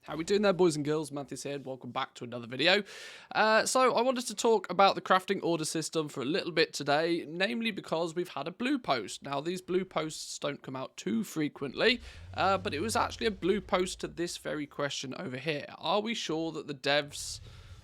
How we doing there, boys and girls? Manthieus here, and welcome back to another video. So I wanted to talk about the crafting order system for a little bit today, namely because we've had a blue post. Now, these blue posts don't come out too frequently, but it was actually a blue post to this very question over here. Are we sure that the devs...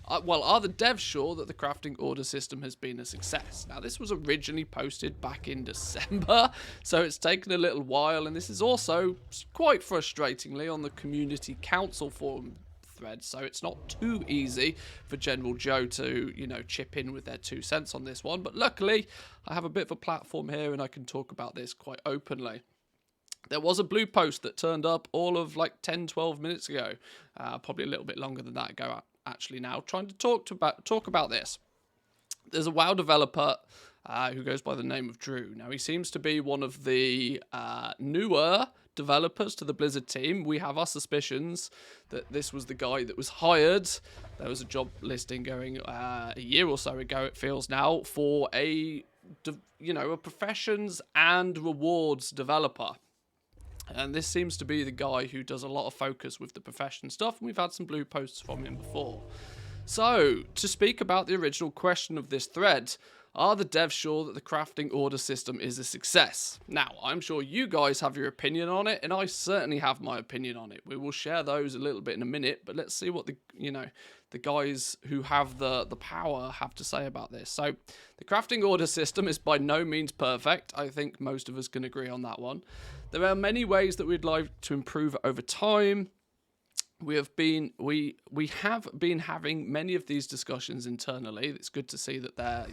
are the devs sure that the crafting order system has been a success? Now, this was originally posted back in December, so it's taken a little while, and this is also quite frustratingly on the community council forum thread, so it's not too easy for General Joe to, chip in with their 2 cents on this one, but luckily, I have a bit of a platform here, and I can talk about this quite openly. There was a blue post that turned up all of like 10-12 minutes ago, probably a little bit longer than that ago actually now, trying to talk about this. There's a WoW developer who goes by the name of Drew. Now, he seems to be one of the newer developers to the Blizzard team. We have our suspicions that this was the guy that was hired. There was a job listing going a year or so ago, it feels now, for a professions and rewards developer. And this seems to be the guy who does a lot of focus with the profession stuff, and we've had some blue posts from him before. So, to speak about the original question of this thread, are the devs sure that the crafting order system is a success? Now, I'm sure you guys have your opinion on it, and I certainly have my opinion on it. We will share those a little bit in a minute, but let's see what the guys who have the power have to say about this. So, the crafting order system is by no means perfect. I think most of us can agree on that one. There are many ways that we'd like to improve it over time. We have been having many of these discussions internally. It's good to see that they're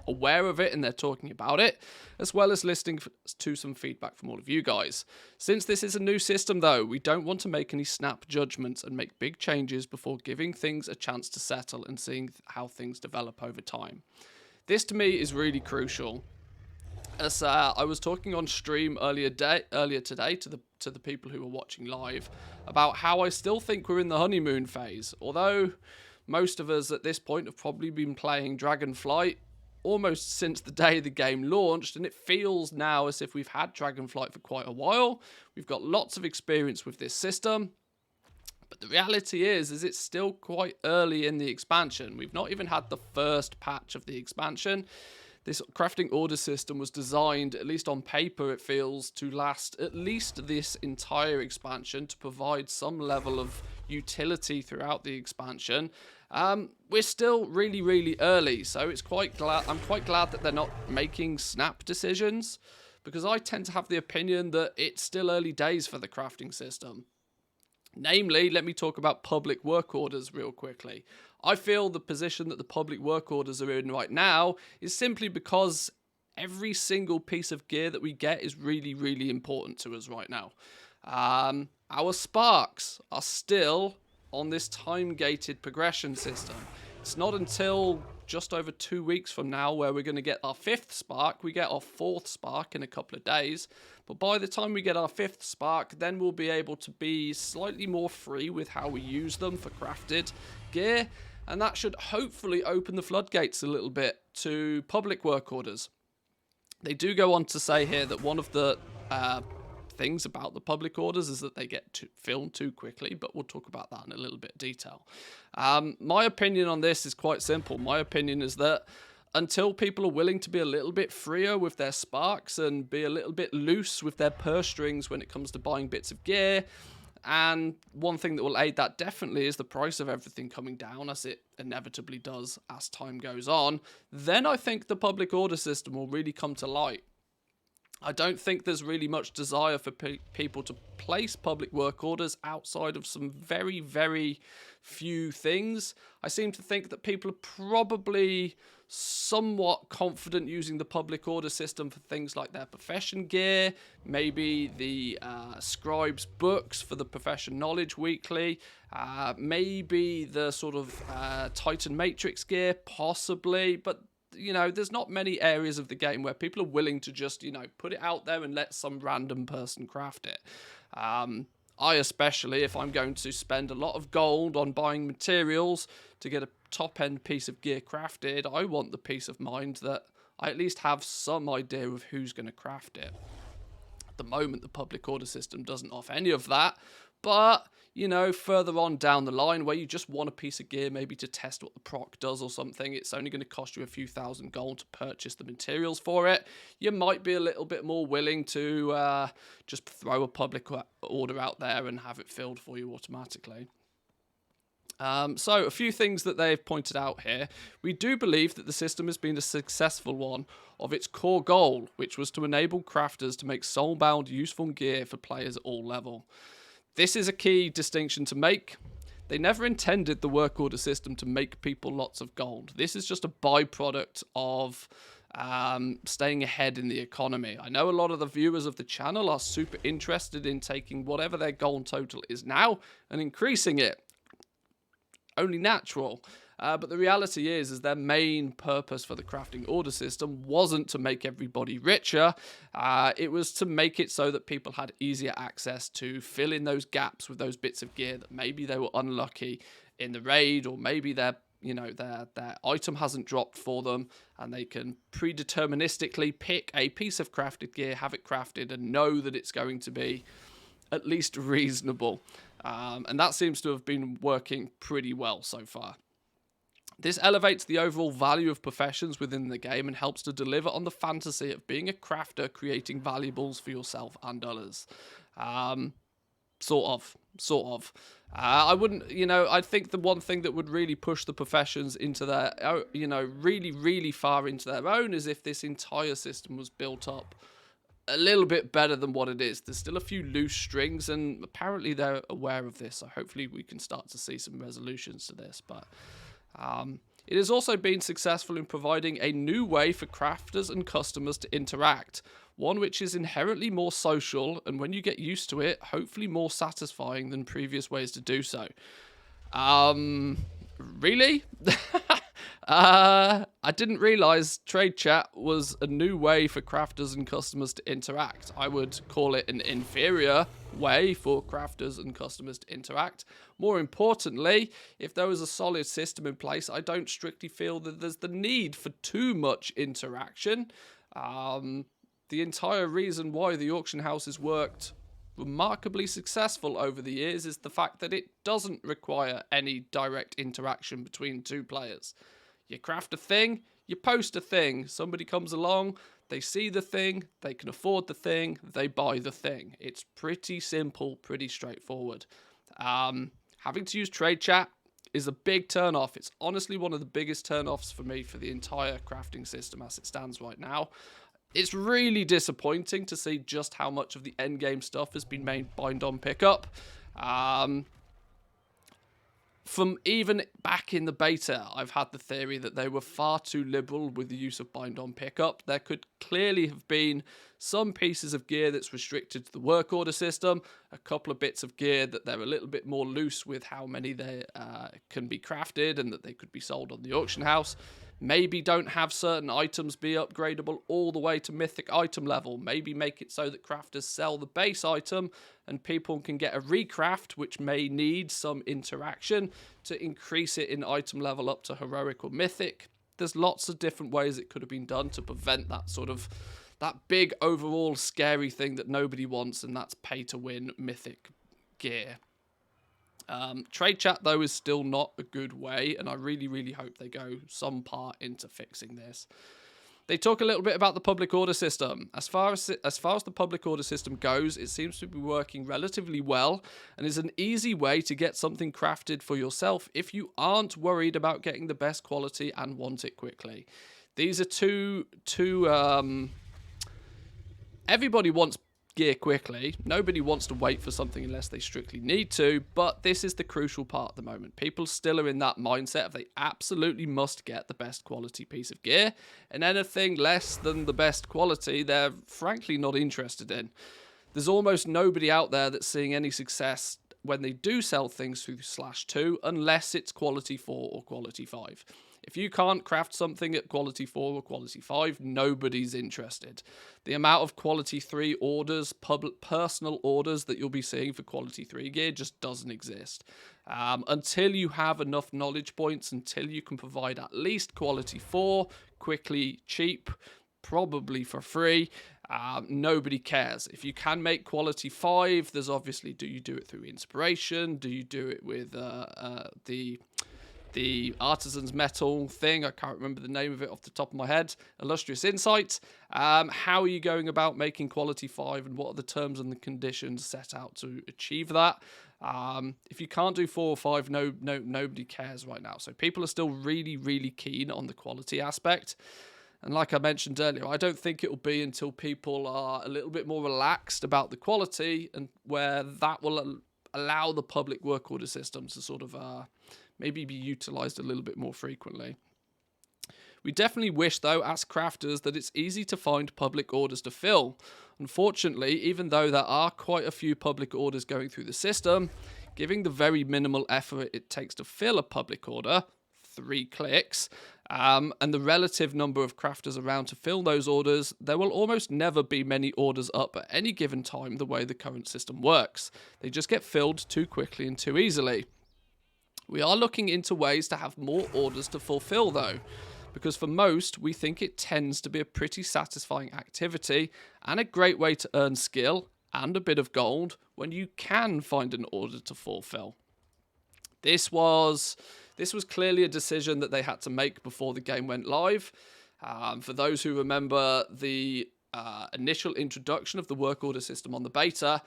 aware of it and they're talking about it, as well as listening to some feedback from all of you guys. Since this is a new system, though, we don't want to make any snap judgments and make big changes before giving things a chance to settle and seeing how things develop over time. This to me is really crucial. As I was talking on stream earlier today to the people who were watching live about how I still think we're in the honeymoon phase. Although most of us at this point have probably been playing Dragonflight almost since the day the game launched, and it feels now as if we've had Dragonflight for quite a while. We've got lots of experience with this system. But the reality is it's still quite early in the expansion. We've not even had the first patch of the expansion. This crafting order system was designed, at least on paper it feels, to last at least this entire expansion, to provide some level of utility throughout the expansion. We're still really, really early, so I'm quite glad that they're not making snap decisions, because I tend to have the opinion that it's still early days for the crafting system. Namely, let me talk about public work orders real quickly. I feel the position that the public work orders are in right now is simply because every single piece of gear that we get is really, really important to us right now. Our sparks are still on this time-gated progression system. It's not until just over 2 weeks from now where we're going to get our 5th spark. We get our 4th spark in a couple of days. But by the time we get our 5th spark, then we'll be able to be slightly more free with how we use them for crafted gear. And that should hopefully open the floodgates a little bit to public work orders. They do go on to say here that one of the things about the public orders is that they get filmed too quickly, but we'll talk about that in a little bit of detail. My opinion on this is quite simple. My opinion is that until people are willing to be a little bit freer with their sparks and be a little bit loose with their purse strings when it comes to buying bits of gear, and one thing that will aid that definitely is the price of everything coming down, as it inevitably does as time goes on, then I think the public order system will really come to light. I don't think there's really much desire for people to place public work orders outside of some very, very few things. I seem to think that people are probably somewhat confident using the public order system for things like their profession gear, maybe the scribes books for the profession knowledge weekly, maybe the sort of Titan Matrix gear, possibly, but there's not many areas of the game where people are willing to just, put it out there and let some random person craft it. I especially, if I'm going to spend a lot of gold on buying materials to get a top-end piece of gear crafted, I want the peace of mind that I at least have some idea of who's going to craft it. At the moment, the public order system doesn't offer any of that, but you know, further on down the line where you just want a piece of gear maybe to test what the proc does or something, it's only going to cost you a few thousand gold to purchase the materials for it. You might be a little bit more willing to just throw a public order out there and have it filled for you automatically. So a few things that they've pointed out here. We do believe that the system has been a successful one of its core goal, which was to enable crafters to make soulbound useful gear for players at all level. This is a key distinction to make. They never intended the work order system to make people lots of gold. This is just a byproduct of staying ahead in the economy. I know a lot of the viewers of the channel are super interested in taking whatever their gold total is now and increasing it. Only natural. But the reality is their main purpose for the crafting order system wasn't to make everybody richer. It was to make it so that people had easier access to fill in those gaps with those bits of gear that maybe they were unlucky in the raid, or maybe their item hasn't dropped for them, and they can predeterministically pick a piece of crafted gear, have it crafted, and know that it's going to be at least reasonable. And that seems to have been working pretty well so far. This elevates the overall value of professions within the game and helps to deliver on the fantasy of being a crafter, creating valuables for yourself and others. Sort of. I wouldn't, I think the one thing that would really push the professions into their, really, really far into their own is if this entire system was built up a little bit better than what it is. There's still a few loose strings, and apparently they're aware of this, so hopefully we can start to see some resolutions to this. But it has also been successful in providing a new way for crafters and customers to interact, one which is inherently more social, and when you get used to it, hopefully more satisfying than previous ways to do so. Really? I didn't realize trade chat was a new way for crafters and customers to interact. I would call it an inferior way for crafters and customers to interact. More importantly, if there was a solid system in place, I don't strictly feel that there's the need for too much interaction. The entire reason why the auction house has worked remarkably successful over the years is the fact that it doesn't require any direct interaction between two players. You craft a thing, you post a thing, somebody comes along, they see the thing, they can afford the thing, they buy the thing. It's pretty simple, pretty straightforward. Having to use trade chat is a big turn-off. It's honestly one of the biggest turn-offs for me for the entire crafting system as it stands right now. It's really disappointing to see just how much of the endgame stuff has been made bind on pickup. From even back in the beta, I've had the theory that they were far too liberal with the use of bind on pickup. There could clearly have been some pieces of gear that's restricted to the work order system, a couple of bits of gear that they're a little bit more loose with how many they can be crafted and that they could be sold on the auction house. Maybe don't have certain items be upgradable all the way to mythic item level. Maybe make it so that crafters sell the base item and people can get a recraft, which may need some interaction to increase it in item level up to heroic or mythic. There's lots of different ways it could have been done to prevent that big overall scary thing that nobody wants, and that's pay to win mythic gear. Trade chat, though, is still not a good way, and I really, really hope they go some part into fixing this. They talk a little bit about the public order system. As far as the public order system goes, it seems to be working relatively well and is an easy way to get something crafted for yourself if you aren't worried about getting the best quality and want it quickly. These are two everybody wants gear quickly. Nobody wants to wait for something unless they strictly need to, but this is the crucial part at the moment. People still are in that mindset of they absolutely must get the best quality piece of gear, and anything less than the best quality they're frankly not interested in. There's almost nobody out there that's seeing any success when they do sell things through /2 unless it's quality 4 or quality 5. If you can't craft something at quality 4 or quality 5, nobody's interested. The amount of quality 3 orders, personal orders that you'll be seeing for quality 3 gear just doesn't exist. Until you have enough knowledge points, until you can provide at least quality 4, quickly, cheap, probably for free, Nobody cares. If you can make quality 5, there's obviously, do you do it through inspiration? Do you do it with the artisan's metal thing? I can't remember the name of it off the top of my head. Illustrious Insight. How are you going about making quality 5, and what are the terms and the conditions set out to achieve that? If you can't do 4 or 5, nobody cares right now. So people are still really, really keen on the quality aspect. And like I mentioned earlier, I don't think it will be until people are a little bit more relaxed about the quality, and where that will allow the public work order system to sort of maybe be utilised a little bit more frequently. We definitely wish, though, as crafters, that it's easy to find public orders to fill. Unfortunately, even though there are quite a few public orders going through the system, giving the very minimal effort it takes to fill a public order, 3 clicks, and the relative number of crafters around to fill those orders, there will almost never be many orders up at any given time the way the current system works. They just get filled too quickly and too easily. We are looking into ways to have more orders to fulfill, though, because for most, we think it tends to be a pretty satisfying activity and a great way to earn skill and a bit of gold when you can find an order to fulfill. This was clearly a decision that they had to make before the game went live. For those who remember the initial introduction of the work order system on the beta,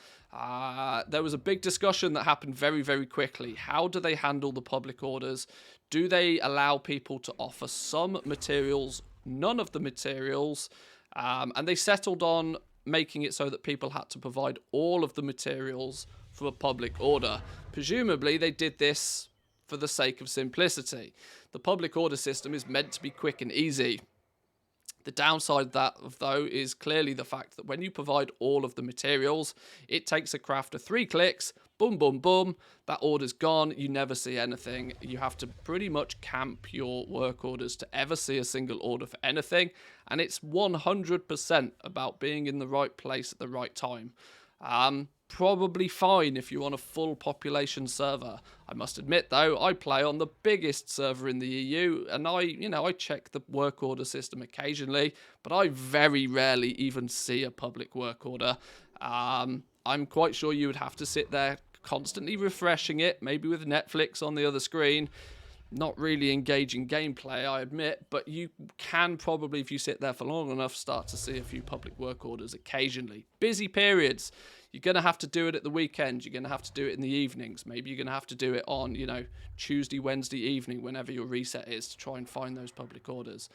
there was a big discussion that happened very, very quickly. How do they handle the public orders? Do they allow people to offer some materials, none of the materials? And they settled on making it so that people had to provide all of the materials for a public order. Presumably, they did this for the sake of simplicity. The public order system is meant to be quick and easy. The downside of that, though, is clearly the fact that when you provide all of the materials, it takes a crafter 3 clicks, boom, boom, boom, that order's gone, you never see anything. You have to pretty much camp your work orders to ever see a single order for anything, and it's 100% about being in the right place at the right time. Probably fine if you're on a full population server. I must admit, though, I play on the biggest server in the EU, and I check the work order system occasionally, but I very rarely even see a public work order. I'm quite sure you would have to sit there constantly refreshing it, maybe with Netflix on the other screen. Not really engaging gameplay, I admit, but you can probably, if you sit there for long enough, start to see a few public work orders occasionally. Busy periods. You're going to have to do it at the weekend. You're going to have to do it in the evenings. Maybe you're going to have to do it on, Tuesday, Wednesday evening, whenever your reset is, to try and find those public orders.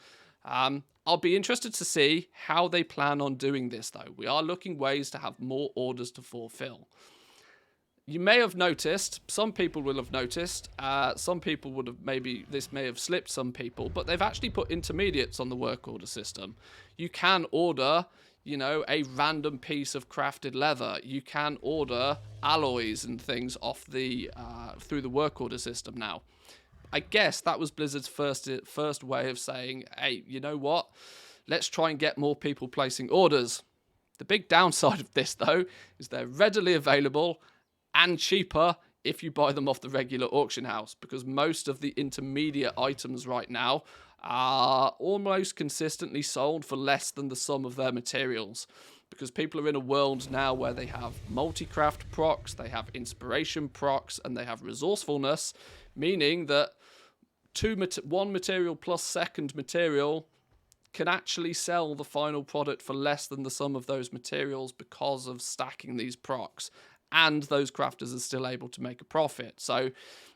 I'll be interested to see how they plan on doing this, though. We are looking ways to have more orders to fulfill. You may have noticed, some people will have noticed, some people would have, maybe this may have slipped some people, but they've actually put intermediates on the work order system. You can order, a random piece of crafted leather. You can order alloys and things off the through the work order system now. I guess that was Blizzard's first way of saying, hey, you know what? Let's try and get more people placing orders. The big downside of this, though, is they're readily available and cheaper if you buy them off the regular auction house, because most of the intermediate items right now are almost consistently sold for less than the sum of their materials, because people are in a world now where they have multi-craft procs, they have inspiration procs, and they have resourcefulness, meaning that one material plus second material can actually sell the final product for less than the sum of those materials because of stacking these procs. And those crafters are still able to make a profit. So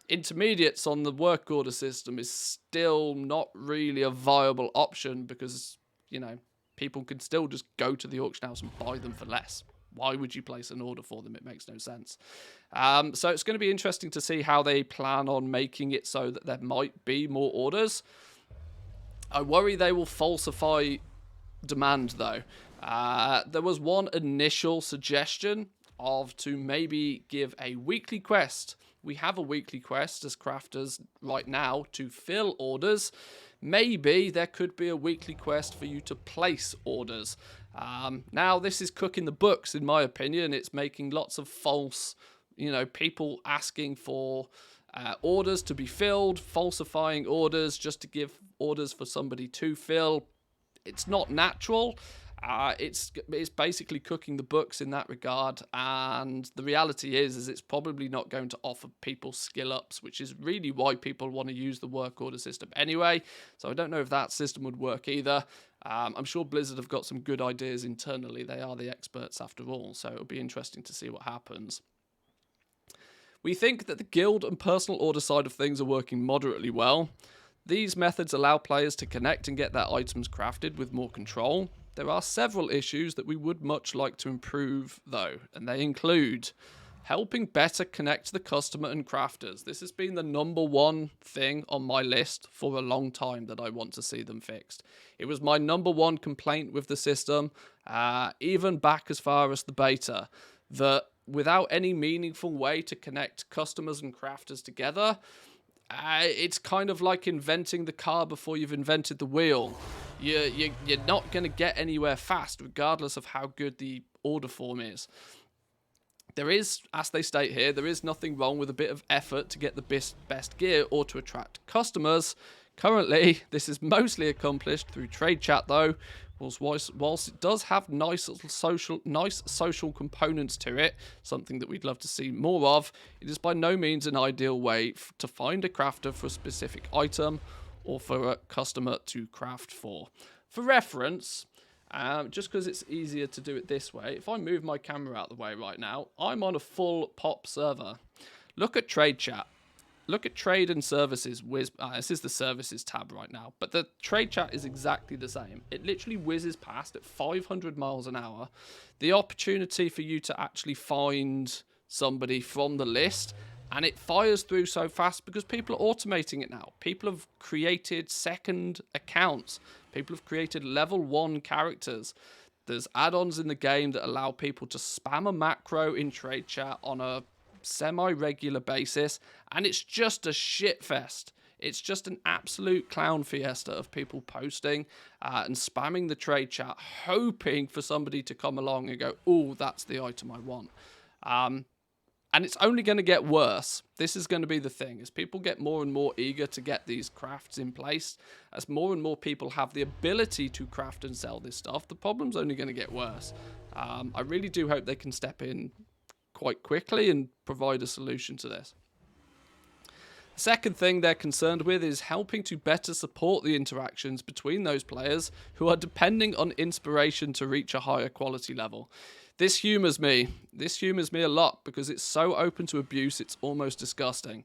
intermediates on the work order system is still not really a viable option, because, people can still just go to the auction house and buy them for less. Why would you place an order for them? It makes no sense. So it's going to be interesting to see how they plan on making it so that there might be more orders. I worry they will falsify demand, though. There was one initial suggestion to maybe give a weekly quest. We have a weekly quest as crafters right now to fill orders. Maybe there could be a weekly quest for you to place orders. Now, this is cooking the books, in my opinion. It's making lots of false, people asking for orders to be filled, falsifying orders just to give orders for somebody to fill. It's not natural. It's basically cooking the books in that regard, and the reality is it's probably not going to offer people skill ups, which is really why people want to use the work order system anyway. So I don't know if that system would work either. I'm sure Blizzard have got some good ideas internally. They are the experts after all, so it'll be interesting to see what happens. We think that the guild and personal order side of things are working moderately well. These methods allow players to connect and get their items crafted with more control. There are several issues that we would much like to improve though, and they include helping better connect the customer and crafters. This has been the #1 thing on my list for a long time that I want to see them fixed. It was my #1 complaint with the system, even back as far as the beta, that without any meaningful way to connect customers and crafters together, it's kind of like inventing the car before you've invented the wheel. You're not going to get anywhere fast, regardless of how good the order form is. There is, as they state here, there is nothing wrong with a bit of effort to get the best gear or to attract customers. Currently, this is mostly accomplished through trade chat though, whilst it does have nice social components to it, something that we'd love to see more of, it is by no means an ideal way to find a crafter for a specific item or for a customer to craft for. For reference, just because it's easier to do it this way, if I move my camera out of the way right now, I'm on a full POP server. Look at trade chat. Look at trade and services. This is the services tab right now, but the trade chat is exactly the same. It literally whizzes past at 500 miles an hour. The opportunity for you to actually find somebody from the list, and it fires through so fast because people are automating it now. People have created second accounts. People have created level 1 characters. There's add-ons in the game that allow people to spam a macro in trade chat on a semi-regular basis, and it's just a shit fest. It's just an absolute clown fiesta of people posting and spamming the trade chat, hoping for somebody to come along and go, oh, that's the item I want. And it's only going to get worse. This is going to be the thing, as people get more and more eager to get these crafts in place, as more and more people have the ability to craft and sell this stuff, the problem's only going to get worse. I really do hope they can step in quite quickly and provide a solution to this. The second thing they're concerned with is helping to better support the interactions between those players who are depending on inspiration to reach a higher quality level. This humours me. This humours me a lot because it's so open to abuse, it's almost disgusting.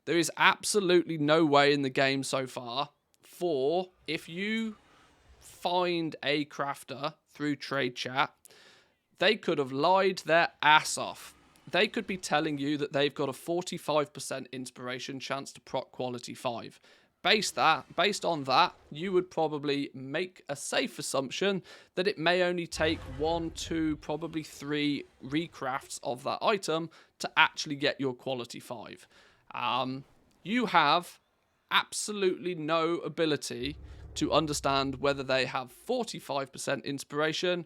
There is absolutely no way in the game so far for, if you find a crafter through trade chat, they could have lied their ass off. They could be telling you that they've got a 45% inspiration chance to proc quality 5. Based on that, you would probably make a safe assumption that it may only take 1, 2, probably 3 recrafts of that item to actually get your quality 5. You have absolutely no ability to understand whether they have 45% inspiration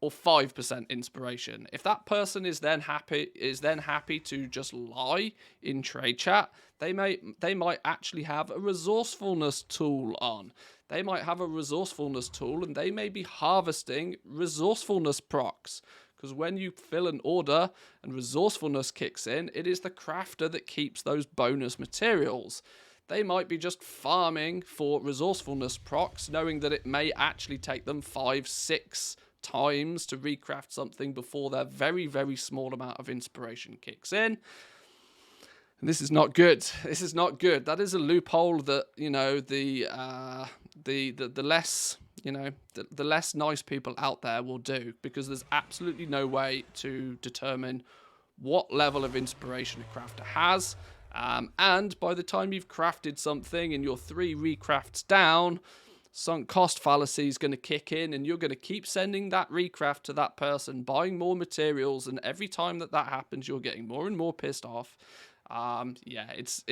or 5% inspiration. If that person is then happy to just lie in trade chat, they might actually have a resourcefulness tool on. They might have a resourcefulness tool and they may be harvesting resourcefulness procs. Because when you fill an order and resourcefulness kicks in, it is the crafter that keeps those bonus materials. They might be just farming for resourcefulness procs, knowing that it may actually take them 5, 6 times to recraft something before their very, very small amount of inspiration kicks in. And this is not good. This is not good. That is a loophole that, you know, the less, you know, the less nice people out there will do, because there's absolutely no way to determine what level of inspiration a crafter has. And by the time you've crafted something and you're 3 recrafts down, sunk cost fallacy is going to kick in, and you're going to keep sending that recraft to that person, buying more materials, and every time that happens, you're getting more and more pissed off. Yeah, it's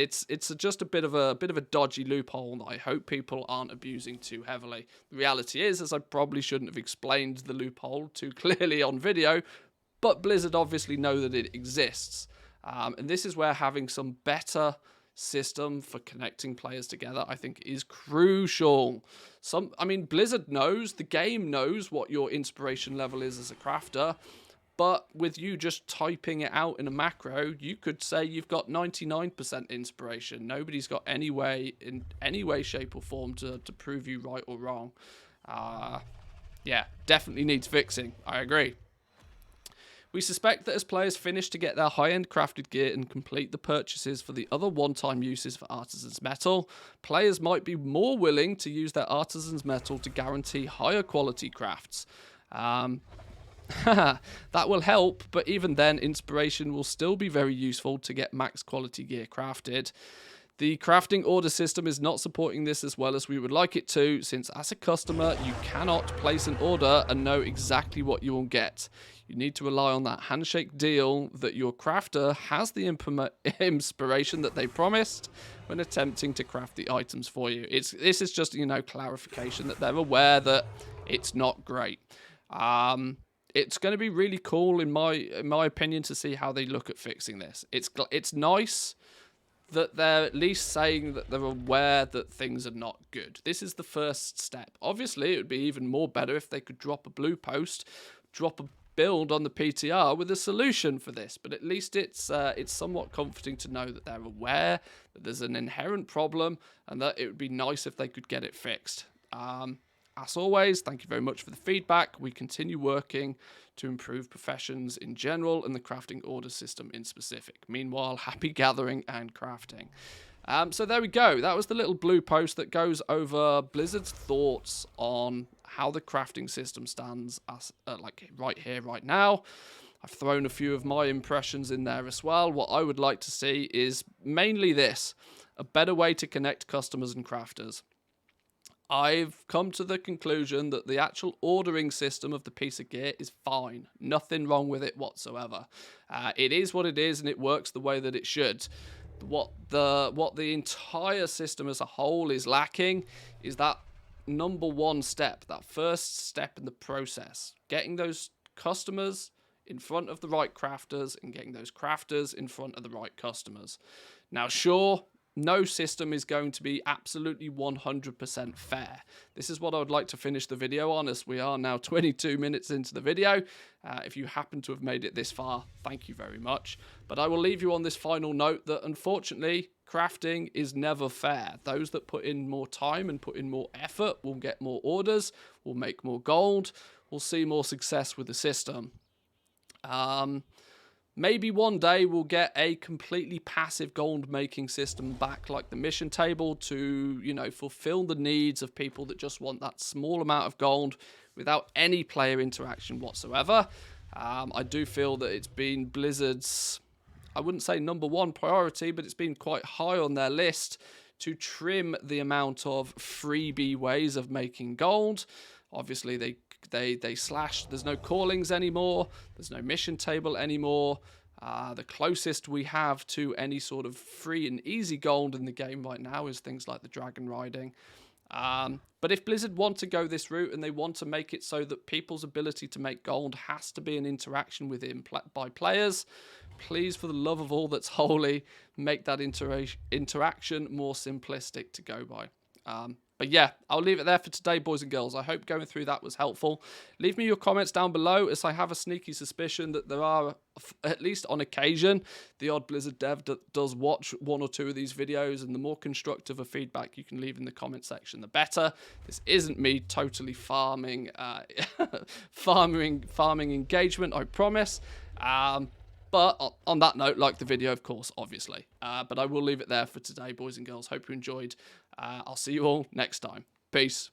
just a bit of a dodgy loophole that I hope people aren't abusing too heavily. The reality is I probably shouldn't have explained the loophole too clearly on video, but Blizzard obviously know that it exists. And this is where having some better system for connecting players together, I think, is crucial. I mean, Blizzard knows, the game knows what your inspiration level is as a crafter, but with you just typing it out in a macro, you could say you've got 99% inspiration. Nobody's got any way, in any way, shape or form to prove you right or wrong. Yeah, definitely needs fixing. I agree. We suspect that as players finish to get their high-end crafted gear and complete the purchases for the other one-time uses for Artisan's Metal, players might be more willing to use their Artisan's Metal to guarantee higher quality crafts. That will help, but even then, inspiration will still be very useful to get max quality gear crafted. The crafting order system is not supporting this as well as we would like it to, since as a customer, you cannot place an order and know exactly what you will get. You need to rely on that handshake deal that your crafter has the inspiration that they promised when attempting to craft the items for you. This is just, clarification that they're aware that it's not great. It's going to be really cool, in my opinion, to see how they look at fixing this. It's nice that they're at least saying that they're aware that things are not good. This is the first step. Obviously, it would be even more better if they could drop a blue post, drop a build on the PTR with a solution for this. But at least it's somewhat comforting to know that they're aware that there's an inherent problem and that it would be nice if they could get it fixed. As always, thank you very much for the feedback. We continue working to improve professions in general and the crafting order system in specific. Meanwhile, happy gathering and crafting. So there we go. That was the little blue post that goes over Blizzard's thoughts on how the crafting system stands as like right here, right now. I've thrown a few of my impressions in there as well. What I would like to see is mainly this: a better way to connect customers and crafters. I've come to the conclusion that the actual ordering system of the piece of gear is fine. Nothing wrong with it whatsoever. It is what it is, and it works the way that it should. What the entire system as a whole is lacking is that number one step, that first step in the process. Getting those customers in front of the right crafters and getting those crafters in front of the right customers. Now, sure, no system is going to be absolutely 100% fair. This is what I would like to finish the video on, as we are now 22 minutes into the video. If you happen to have made it this far, thank you very much. But I will leave you on this final note that, unfortunately, crafting is never fair. Those that put in more time and put in more effort will get more orders, will make more gold, will see more success with the system. Maybe one day we'll get a completely passive gold making system back, like the mission table, to, fulfill the needs of people that just want that small amount of gold without any player interaction whatsoever. I do feel that it's been Blizzard's, I wouldn't say number one priority, but it's been quite high on their list to trim the amount of freebie ways of making gold. Obviously, they slashed. There's no callings anymore. There's no mission table anymore. The closest we have to any sort of free and easy gold in the game right now is things like the dragon riding. But if Blizzard want to go this route and they want to make it so that people's ability to make gold has to be an interaction within by players, please, for the love of all that's holy, make that interaction more simplistic to go by. But yeah, I'll leave it there for today, boys and girls. I hope going through that was helpful. Leave me your comments down below, as I have a sneaky suspicion that there are, at least on occasion, the odd Blizzard dev that does watch one or two of these videos, and the more constructive of feedback you can leave in the comment section, the better. This isn't me totally farming engagement, I promise. But on that note, like the video, of course, obviously. But I will leave it there for today, boys and girls. Hope you enjoyed. I'll see you all next time. Peace.